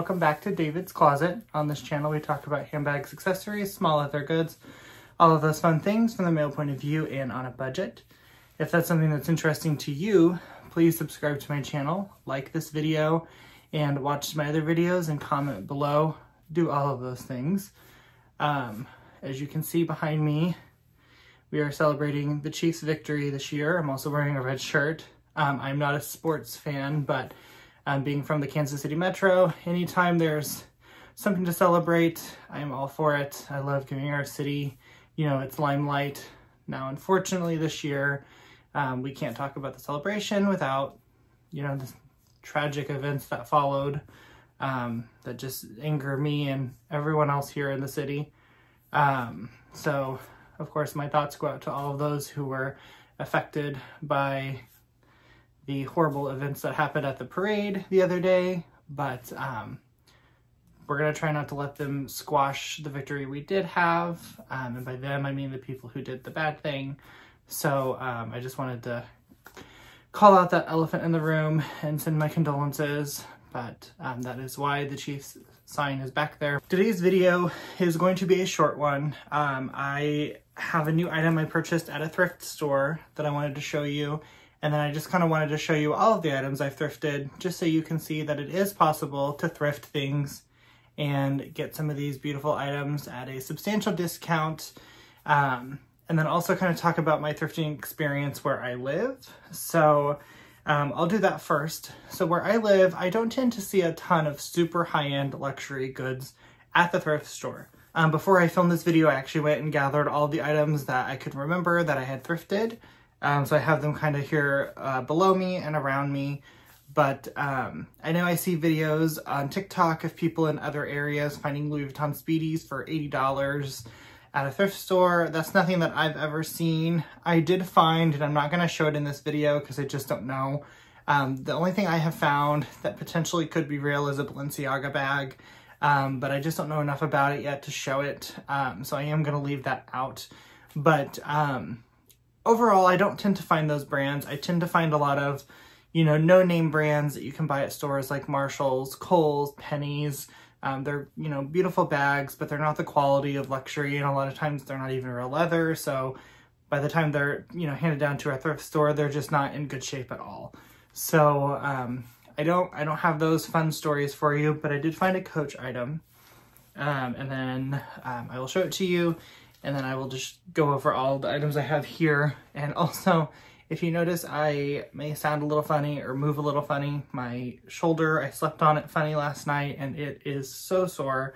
welcome back to David's Closet. On this channel we talk about handbags, accessories, small leather goods, all of those fun things from the male point of view and on a budget. If that's something that's interesting to you, please subscribe to my channel, like this video, and watch my other videos and comment below. Do all of those things. As you can see behind me, we are celebrating the Chiefs' victory this year. I'm also wearing a red shirt. I'm not a sports fan, but being from the Kansas City Metro, anytime there's something to celebrate, I'm all for it. I love giving our city, its limelight. Now, unfortunately, this year, we can't talk about the celebration without, the tragic events that followed that just anger me and everyone else here in the city. So, of course, my thoughts go out to all of those who were affected by the horrible events that happened at the parade the other day, but we're going to try not to let them squash the victory we did have, and by them I mean the people who did the bad thing. So I just wanted to call out that elephant in the room and send my condolences, but that is why the Chiefs sign is back there. Today's video is going to be a short one. I have a new item I purchased at a thrift store that I wanted to show you. And then I just kind of wanted to show you all of the items I've thrifted, just so you can see that it is possible to thrift things and get some of these beautiful items at a substantial discount. And then also kind of talk about my thrifting experience where I live. So I'll do that first. So where I live, I don't tend to see a ton of super high-end luxury goods at the thrift store. Before I filmed this video, I actually went and gathered all the items that I could remember that I had thrifted. So I have them kind of here below me and around me, but I know I see videos on TikTok of people in other areas finding Louis Vuitton Speedies for $80 at a thrift store. That's nothing that I've ever seen. I did find, and I'm not going to show it in this video because I just don't know, the only thing I have found that potentially could be real is a Balenciaga bag, but I just don't know enough about it yet to show it, so I am going to leave that out. But overall, I don't tend to find those brands. I tend to find a lot of, no-name brands that you can buy at stores like Marshall's, Kohl's, Penny's. They're, beautiful bags, but they're not the quality of luxury, and a lot of times they're not even real leather. So by the time they're, handed down to a thrift store, they're just not in good shape at all. So I don't have those fun stories for you, but I did find a Coach item, and then I will show it to you. And then I will just go over all the items I have here. And also, if you notice, I may sound a little funny or move a little funny. My shoulder, I slept on it funny last night and it is so sore.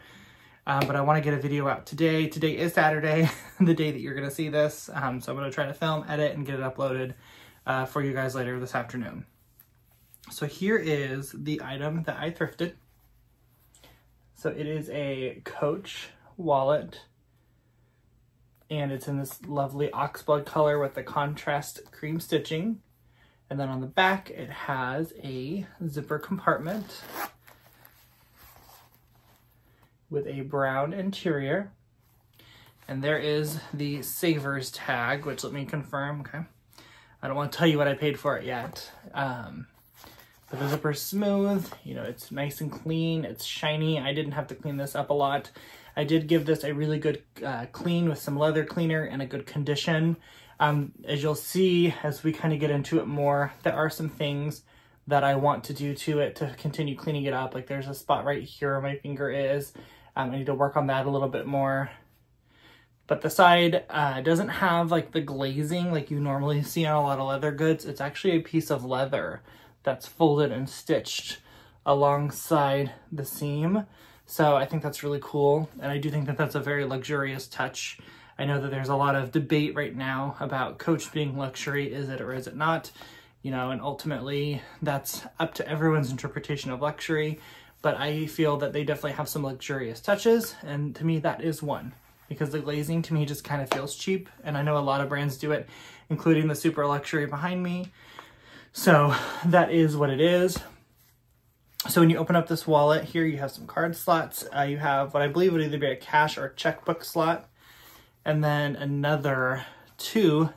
But I want to get a video out today. Today is Saturday, the day that you're going to see this. So I'm going to try to film, edit, and get it uploaded for you guys later this afternoon. So here is the item that I thrifted. So it is a Coach wallet. And it's in this lovely oxblood color with the contrast cream stitching. And then on the back, it has a zipper compartment with a brown interior. And there is the Savers tag, which let me confirm, okay? I don't want to tell you what I paid for it yet. But the zipper's smooth, it's nice and clean, it's shiny. I didn't have to clean this up a lot. I did give this a really good clean with some leather cleaner and a good condition. As you'll see, as we kind of get into it more, there are some things that I want to do to it to continue cleaning it up. Like there's a spot right here where my finger is. I need to work on that a little bit more. But the side doesn't have like the glazing like you normally see on a lot of leather goods. It's actually a piece of leather that's folded and stitched alongside the seam. So I think that's really cool, and I do think that that's a very luxurious touch. I know that there's a lot of debate right now about Coach being luxury, is it or is it not? And ultimately that's up to everyone's interpretation of luxury, but I feel that they definitely have some luxurious touches, and to me that is one, because the glazing to me just kind of feels cheap, and I know a lot of brands do it, including the super luxury behind me. So that is what it is. So when you open up this wallet here, you have some card slots. You have what I believe would either be a cash or checkbook slot, and then another 2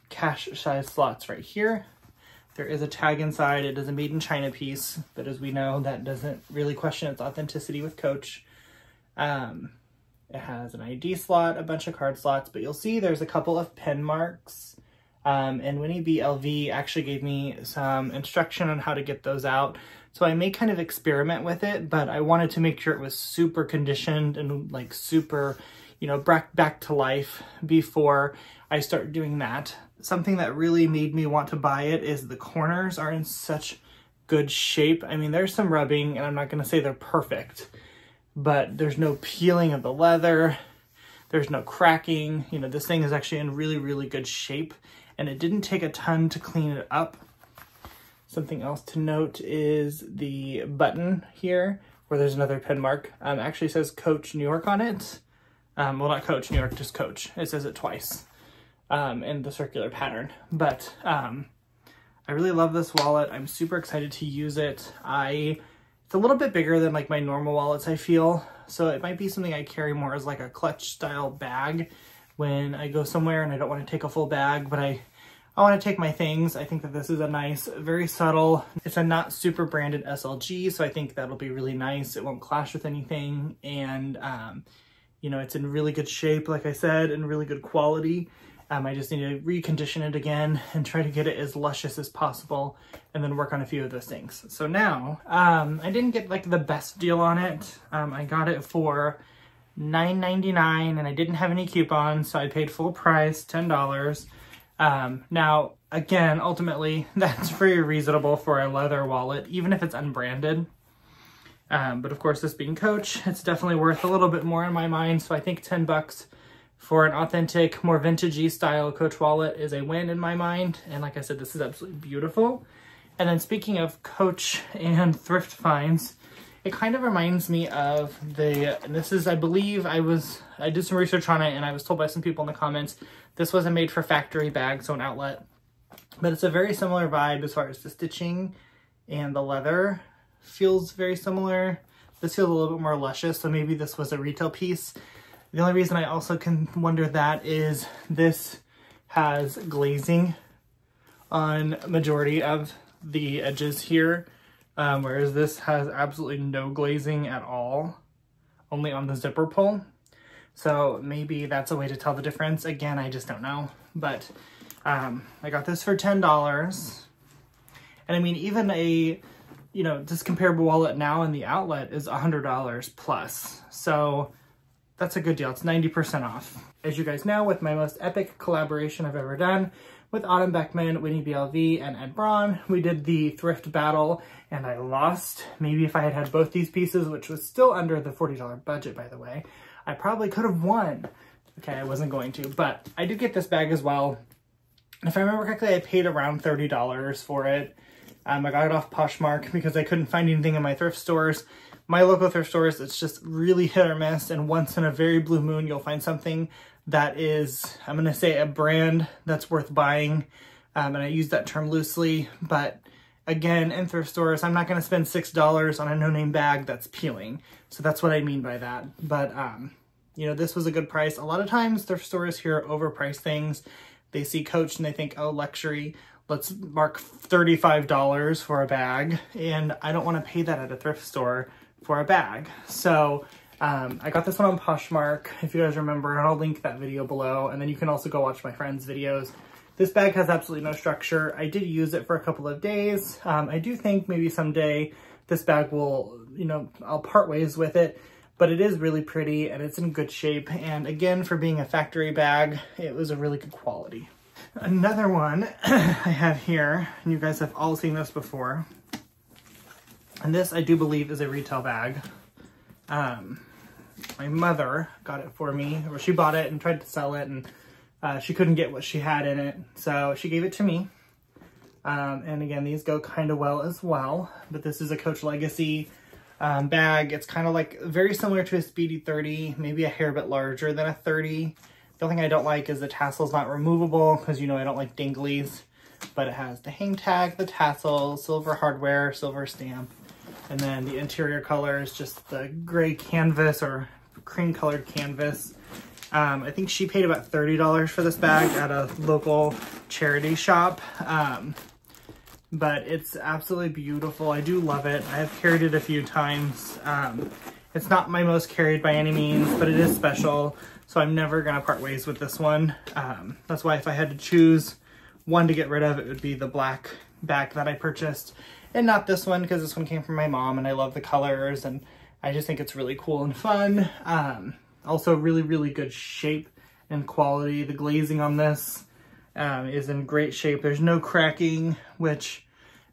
cash size slots right here. There is a tag inside. It is a made in China piece, but as we know, that doesn't really question its authenticity with Coach. It has an ID slot, a bunch of card slots, but you'll see there's a couple of pen marks. And Winnie BLV actually gave me some instruction on how to get those out. So I may kind of experiment with it, but I wanted to make sure it was super conditioned and like super, you know, back to life before I start doing that. Something that really made me want to buy it is the corners are in such good shape. I mean, there's some rubbing, and I'm not going to say they're perfect, but there's no peeling of the leather. There's no cracking. You know, this thing is actually in really, really good shape, and it didn't take a ton to clean it up. Something else to note is the button here, where there's another pen mark. Actually says Coach New York on it. Well, not Coach New York, just Coach. It says it twice in the circular pattern. But I really love this wallet. I'm super excited to use it. It's a little bit bigger than like my normal wallets, I feel. So it might be something I carry more as like a clutch style bag when I go somewhere and I don't want to take a full bag, but I want to take my things. I think that this is a nice, very subtle, it's a not super branded SLG, so I think that'll be really nice. It won't clash with anything, and you know, it's in really good shape, like I said, and really good quality. I just need to recondition it again and try to get it as luscious as possible, and then work on a few of those things. So now, I didn't get like the best deal on it. I got it for $9.99 and I didn't have any coupons, so I paid full price, $10. Now, again, ultimately, that's very reasonable for a leather wallet, even if it's unbranded. But of course, this being Coach, it's definitely worth a little bit more in my mind. So I think 10 bucks for an authentic, more vintagey style Coach wallet is a win in my mind. And like I said, this is absolutely beautiful. And then speaking of Coach and thrift finds, it kind of reminds me of and this is, I believe, I did some research on it and I was told by some people in the comments, this was a made for factory bag, so an outlet. But it's a very similar vibe as far as the stitching, and the leather feels very similar. This feels a little bit more luscious, so maybe this was a retail piece. The only reason I also can wonder that is this has glazing on majority of the edges here, whereas this has absolutely no glazing at all, only on the zipper pull. So maybe that's a way to tell the difference. Again, I just don't know. But I got this for $10. And I mean, even a, you know, this comparable wallet now in the outlet is $100 plus. So that's a good deal. It's 90% off. As you guys know, with my most epic collaboration I've ever done with Autumn Beckman, Winnie BLV, and Ed Braun, we did the thrift battle and I lost. Maybe if I had had both these pieces, which was still under the $40 budget, by the way, I probably could have won. Okay, I wasn't going to, but I did get this bag as well. If I remember correctly, I paid around $30 for it. I got it off Poshmark because I couldn't find anything in my thrift stores. My local thrift stores, it's just really hit or miss, and once in a very blue moon, you'll find something that is, I'm gonna say, a brand that's worth buying. And I use that term loosely, but again, in thrift stores, I'm not gonna spend $6 on a no-name bag that's peeling. So that's what I mean by that. But, you know, this was a good price. A lot of times thrift stores here overprice things. They see Coach and they think, oh, luxury, let's mark $35 for a bag. And I don't want to pay that at a thrift store for a bag. So I got this one on Poshmark, if you guys remember, and I'll link that video below. And then you can also go watch my friend's videos. This bag has absolutely no structure. I did use it for a couple of days. I do think maybe someday this bag will, you know, I'll part ways with it, but it is really pretty and it's in good shape. And again, for being a factory bag, it was a really good quality. Another one I have here, and you guys have all seen this before, and this I do believe is a retail bag. My mother got it for me, or she bought it and tried to sell it, and she couldn't get what she had in it, so she gave it to me. And again, these go kind of well as well, but this is a Coach Legacy bag. It's kind of like very similar to a Speedy 30, maybe a hair bit larger than a 30. The only thing I don't like is the tassel's not removable, because you know I don't like dinglies, but it has the hang tag, the tassel, silver hardware, silver stamp, and then the interior color is just the gray canvas or cream colored canvas. I think she paid about $30 for this bag at a local charity shop. but it's absolutely beautiful. I do love it. I have carried it a few times. It's not my most carried by any means, but it is special. So I'm never gonna part ways with this one. That's why if I had to choose one to get rid of, it would be the black bag that I purchased and not this one, because this one came from my mom and I love the colors and I just think it's really cool and fun. Also really, really good shape and quality. The glazing on this is in great shape. There's no cracking, which,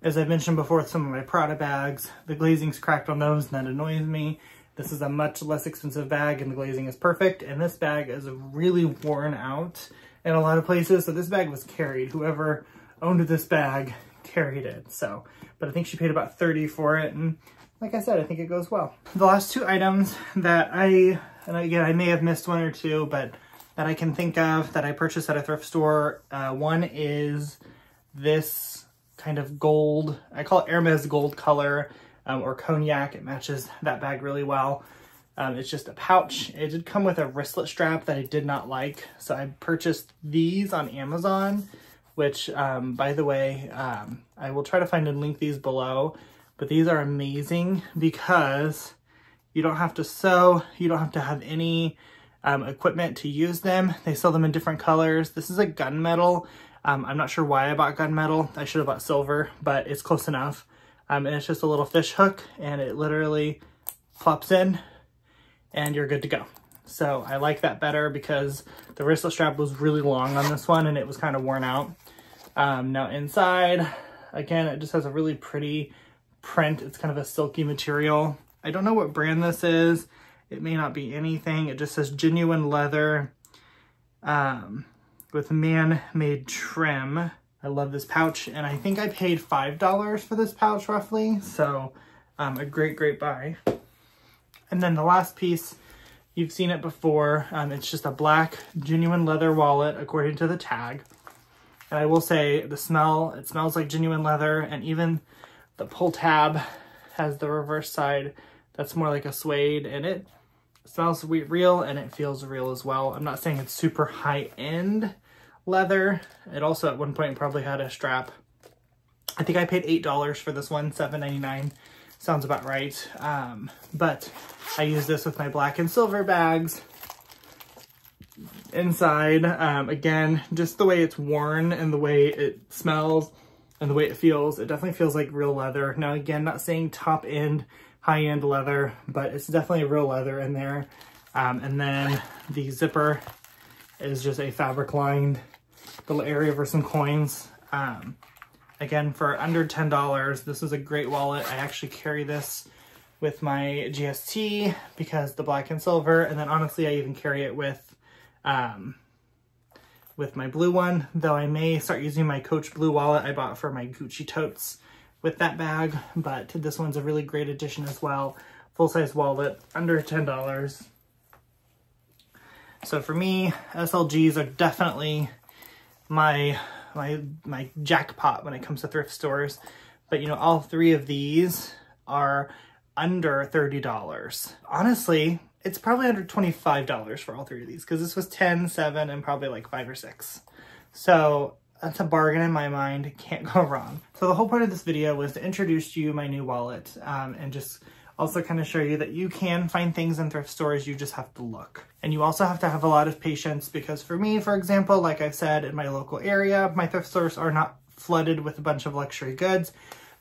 as I've mentioned before with some of my Prada bags, the glazing's cracked on those and that annoys me. This is a much less expensive bag and the glazing is perfect. And this bag is really worn out in a lot of places. So this bag was carried. Whoever owned this bag carried it. So, but I think she paid about $30 for it. And like I said, I think it goes well. The last two items that and again, I may have missed one or two, but that I can think of that I purchased at a thrift store. One is this kind of gold, I call it Hermes gold color, or cognac. It matches that bag really well. It's just a pouch. It did come with a wristlet strap that I did not like. So I purchased these on Amazon, which by the way, I will try to find and link these below, but these are amazing because you don't have to sew, you don't have to have any equipment to use them. They sell them in different colors. This is a gunmetal. I'm not sure why I bought gunmetal. I should have bought silver, but it's close enough. And it's just a little fish hook and it literally plops in and you're good to go. So I like that better because the wristlet strap was really long on this one and it was kind of worn out. Now inside, again, it just has a really pretty print. It's kind of a silky material. I don't know what brand this is. It may not be anything. It just says genuine leather with man-made trim. I love this pouch, and I think I paid $5 for this pouch roughly. So a great, great buy. And then the last piece, you've seen it before. It's just a black genuine leather wallet according to the tag. And I will say the smell, it smells like genuine leather, and even the pull tab has the reverse side that's more like a suede, and it smells real and it feels real as well. I'm not saying it's super high-end leather. It also at one point probably had a strap. I think I paid $8 for this one, $7.99. Sounds about right. But I use this with my black and silver bags. Inside, again, just the way it's worn and the way it smells and the way it feels, it definitely feels like real leather. Now again, not saying top end, high end leather, but it's definitely real leather in there. And then the zipper is just a fabric lined little area for some coins. Again, for under $10, this is a great wallet. I actually carry this with my GST because the black and silver, and then honestly, I even carry it with my blue one, though I may start using my Coach blue wallet I bought for my Gucci totes with that bag, but this one's a really great addition as well. Full-size wallet, under $10. So for me, SLGs are definitely my jackpot when it comes to thrift stores. But you know, all three of these are under $30. Honestly, it's probably under $25 for all three of these because this was 10, 7, and probably like 5 or 6. So that's a bargain in my mind. Can't go wrong. So the whole point of this video was to introduce you my new wallet and just also kind of show you that you can find things in thrift stores. You just have to look. And you also have to have a lot of patience because for me, for example, like I've said, in my local area, my thrift stores are not flooded with a bunch of luxury goods.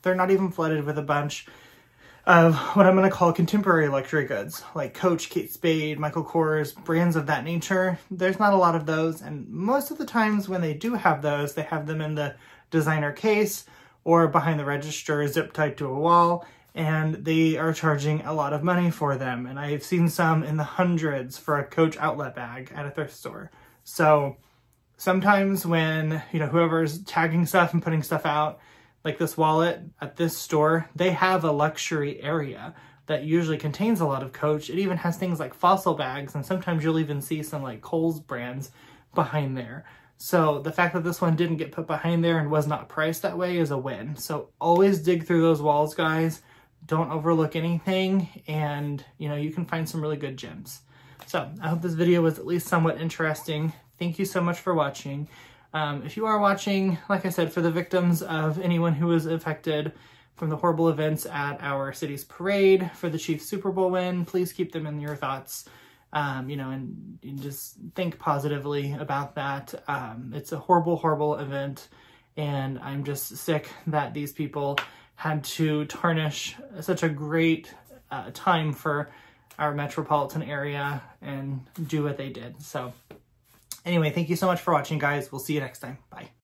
They're not even flooded with a bunch of what I'm going to call contemporary luxury goods, like Coach, Kate Spade, Michael Kors, brands of that nature. There's not a lot of those, and most of the times when they do have those, they have them in the designer case or behind the register, zip tied to a wall, and they are charging a lot of money for them. And I've seen some in the hundreds for a Coach outlet bag at a thrift store. So sometimes when, you know, whoever's tagging stuff and putting stuff out, like this wallet at this store, they have a luxury area that usually contains a lot of Coach. It even has things like Fossil bags, and sometimes you'll even see some like Kohl's brands behind there. So the fact that this one didn't get put behind there and was not priced that way is a win. So always dig through those walls, guys. Don't overlook anything, and you know, you can find some really good gems. So I hope this video was at least somewhat interesting. Thank you so much for watching. If you are watching, like I said, for the victims of anyone who was affected from the horrible events at our city's parade, for the Chiefs Super Bowl win, please keep them in your thoughts, you know, and just think positively about that. It's a horrible, horrible event, and I'm just sick that these people had to tarnish such a great time for our metropolitan area and do what they did. So anyway, thank you so much for watching, guys. We'll see you next time. Bye.